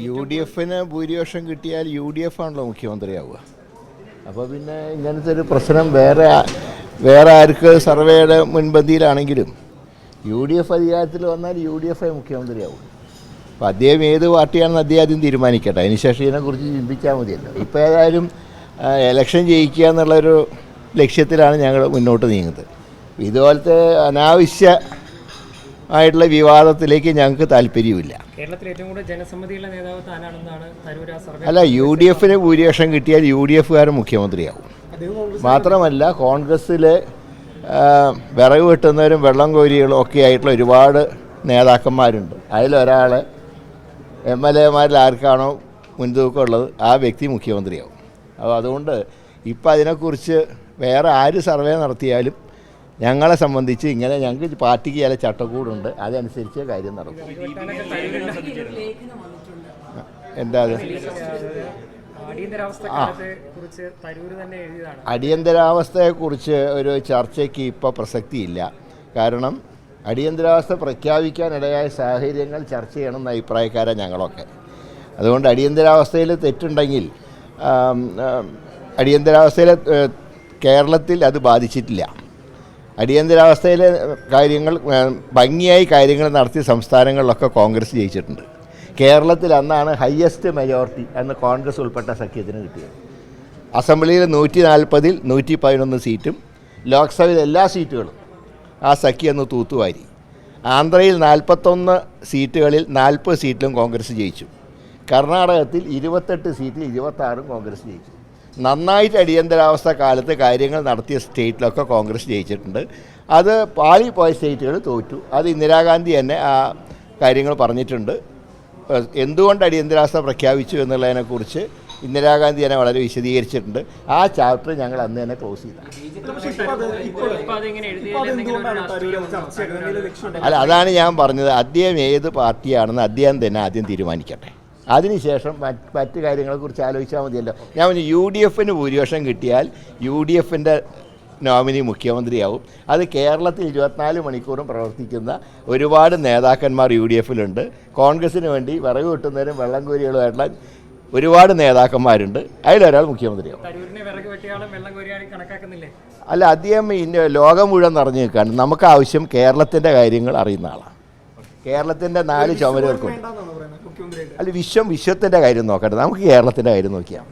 U D എഫിന് ഭൂരിപക്ഷം കിട്ടിയാൽ യു ഡി എഫ് ആണല്ലോ മുഖ്യമന്ത്രിയാവുക. അപ്പോൾ പിന്നെ ഇങ്ങനത്തെ ഒരു പ്രശ്നം വേറെ ആർക്ക് സർവേയുടെ മുൻപന്തിയിലാണെങ്കിലും യു ഡി എഫ് അധികാരത്തിൽ വന്നാൽ യു ഡി എഫ് മുഖ്യമന്ത്രിയാവും. അപ്പോൾ അദ്ദേഹം ഏത് പാർട്ടിയാണെന്ന് അദ്ദേഹം ആദ്യം തീരുമാനിക്കട്ടെ, അതിനുശേഷം ഇതിനെക്കുറിച്ച് ചിന്തിച്ചാൽ മതിയല്ലോ. ഇപ്പോൾ ഏതായാലും ഇലക്ഷൻ ജയിക്കുക എന്നുള്ളൊരു ലക്ഷ്യത്തിലാണ് ഞങ്ങൾ മുന്നോട്ട് നീങ്ങുന്നത്. ഇതുപോലത്തെ അനാവശ്യമായിട്ടുള്ള വിവാദത്തിലേക്ക് ഞങ്ങൾക്ക് താല്പര്യമില്ല. കേരളത്തിൽ ഏറ്റവും കൂടുതൽ ജനസമ്മതിയുള്ള നേതാവ് താനാണെന്നാണ് തരൂർ സർവേ. അല്ല, യു ഡി എഫിന് ഭൂരിപക്ഷം കിട്ടിയാൽ യു ഡി എഫുകാരൻ മുഖ്യമന്ത്രിയാവും. മാത്രമല്ല, കോൺഗ്രസ്സിലെ വിറക് വെട്ടുന്നവരും വെള്ളം കോരികളും ഒക്കെ ആയിട്ടുള്ള ഒരുപാട് നേതാക്കന്മാരുണ്ട്. അതിലൊരാളെ എം എൽ എമാരിൽ ആർക്കാണോ മുൻതൂക്കമുള്ളത് ആ വ്യക്തി മുഖ്യമന്ത്രിയാവും. അപ്പോൾ അതുകൊണ്ട് ഇപ്പം അതിനെക്കുറിച്ച് വേറെ ആര് സർവേ നടത്തിയാലും ഞങ്ങളെ സംബന്ധിച്ച് ഇങ്ങനെ ഞങ്ങൾക്ക് പാർട്ടിക്ക് ചില ചട്ടക്കൂടുണ്ട്, അതനുസരിച്ച് കാര്യം നടക്കും. എന്താ അത്? അടിയന്തരാവസ്ഥയെക്കുറിച്ച് ഒരു ചർച്ചയ്ക്ക് ഇപ്പോൾ പ്രസക്തിയില്ല. കാരണം അടിയന്തരാവസ്ഥ പ്രഖ്യാപിക്കാനിടയായ സാഹചര്യങ്ങൾ ചർച്ച ചെയ്യണമെന്ന അഭിപ്രായക്കാരാണ് ഞങ്ങളൊക്കെ. അതുകൊണ്ട് അടിയന്തരാവസ്ഥയിൽ തെറ്റുണ്ടെങ്കിൽ അടിയന്തരാവസ്ഥയിൽ കേരളത്തിൽ അത് ബാധിച്ചിട്ടില്ല. അടിയന്തരാവസ്ഥയിലെ കാര്യങ്ങൾ ഭംഗിയായി കാര്യങ്ങൾ നടത്തിയ സംസ്ഥാനങ്ങളിലൊക്കെ കോൺഗ്രസ് ജയിച്ചിട്ടുണ്ട്. കേരളത്തിൽ അന്നാണ് ഹയസ്റ്റ് മെജോറിറ്റി എന്ന് കോൺഗ്രസ് ഉൾപ്പെട്ട സഖ്യത്തിന് കിട്ടിയത്. അസംബ്ലിയിൽ 140-ൽ 111 സീറ്റും ലോക്സഭയിൽ എല്ലാ സീറ്റുകളും ആ സഖ്യം എന്ന് തൂത്തുവാരി. ആന്ധ്രയിൽ 41 സീറ്റുകളിൽ 40 സീറ്റിലും കോൺഗ്രസ് ജയിച്ചു. കർണാടകത്തിൽ 28 സീറ്റിൽ 26 കോൺഗ്രസ് ജയിച്ചു. നന്നായിട്ട് അടിയന്തരാവസ്ഥ കാലത്ത് കാര്യങ്ങൾ നടത്തിയ സ്റ്റേറ്റിലൊക്കെ കോൺഗ്രസ് ജയിച്ചിട്ടുണ്ട്. അത് പാളിപ്പോയ സ്റ്റേറ്റുകൾ തോറ്റു. അത് ഇന്ദിരാഗാന്ധി തന്നെ ആ കാര്യങ്ങൾ പറഞ്ഞിട്ടുണ്ട്. എന്തുകൊണ്ട് അടിയന്തരാവസ്ഥ പ്രഖ്യാപിച്ചു എന്നുള്ളതിനെക്കുറിച്ച് ഇന്ദിരാഗാന്ധി തന്നെ വളരെ വിശദീകരിച്ചിട്ടുണ്ട്. ആ ചാപ്റ്റർ ഞങ്ങൾ അന്ന് തന്നെ ക്ലോസ് ചെയ്തു. അല്ല, അതാണ് ഞാൻ പറഞ്ഞത്. അദ്ദേഹം ഏത് പാർട്ടിയാണെന്ന് അദ്ദേഹം തന്നെ ആദ്യം തീരുമാനിക്കട്ടെ, അതിനുശേഷം മറ്റ് കാര്യങ്ങളെക്കുറിച്ച് ആലോചിച്ചാൽ മതിയല്ലോ. ഞാൻ പറഞ്ഞു, യു ഡി എഫിന് ഭൂരിപക്ഷം കിട്ടിയാൽ യു ഡി എഫിൻ്റെ നോമിനി മുഖ്യമന്ത്രിയാവും. അത് കേരളത്തിൽ 24 മണിക്കൂറും പ്രവർത്തിക്കുന്ന ഒരുപാട് നേതാക്കന്മാർ യു ഡി എഫിലുണ്ട്. കോൺഗ്രസ്സിന് വേണ്ടി വിറക് വെട്ടുന്നവരും വെള്ളം കോരികളുമായിട്ടുള്ള ഒരുപാട് നേതാക്കന്മാരുണ്ട്. അതിലൊരാൾ മുഖ്യമന്ത്രിയാവും. അല്ല, അദ്ദേഹം ലോകം മുഴുവൻ നിറഞ്ഞു നിൽക്കുകയാണ്. നമുക്ക് ആവശ്യം കേരളത്തിൻ്റെ കാര്യങ്ങൾ അറിയുന്ന ആളാണ്. കേരളത്തിൻ്റെ 4 ചുമരുകൾക്കുണ്ട്. അല്ല, വിശ്വത്തിൻ്റെ കാര്യം നോക്കട്ടെ, നമുക്ക് കേരളത്തിൻ്റെ കാര്യം നോക്കിയാൽ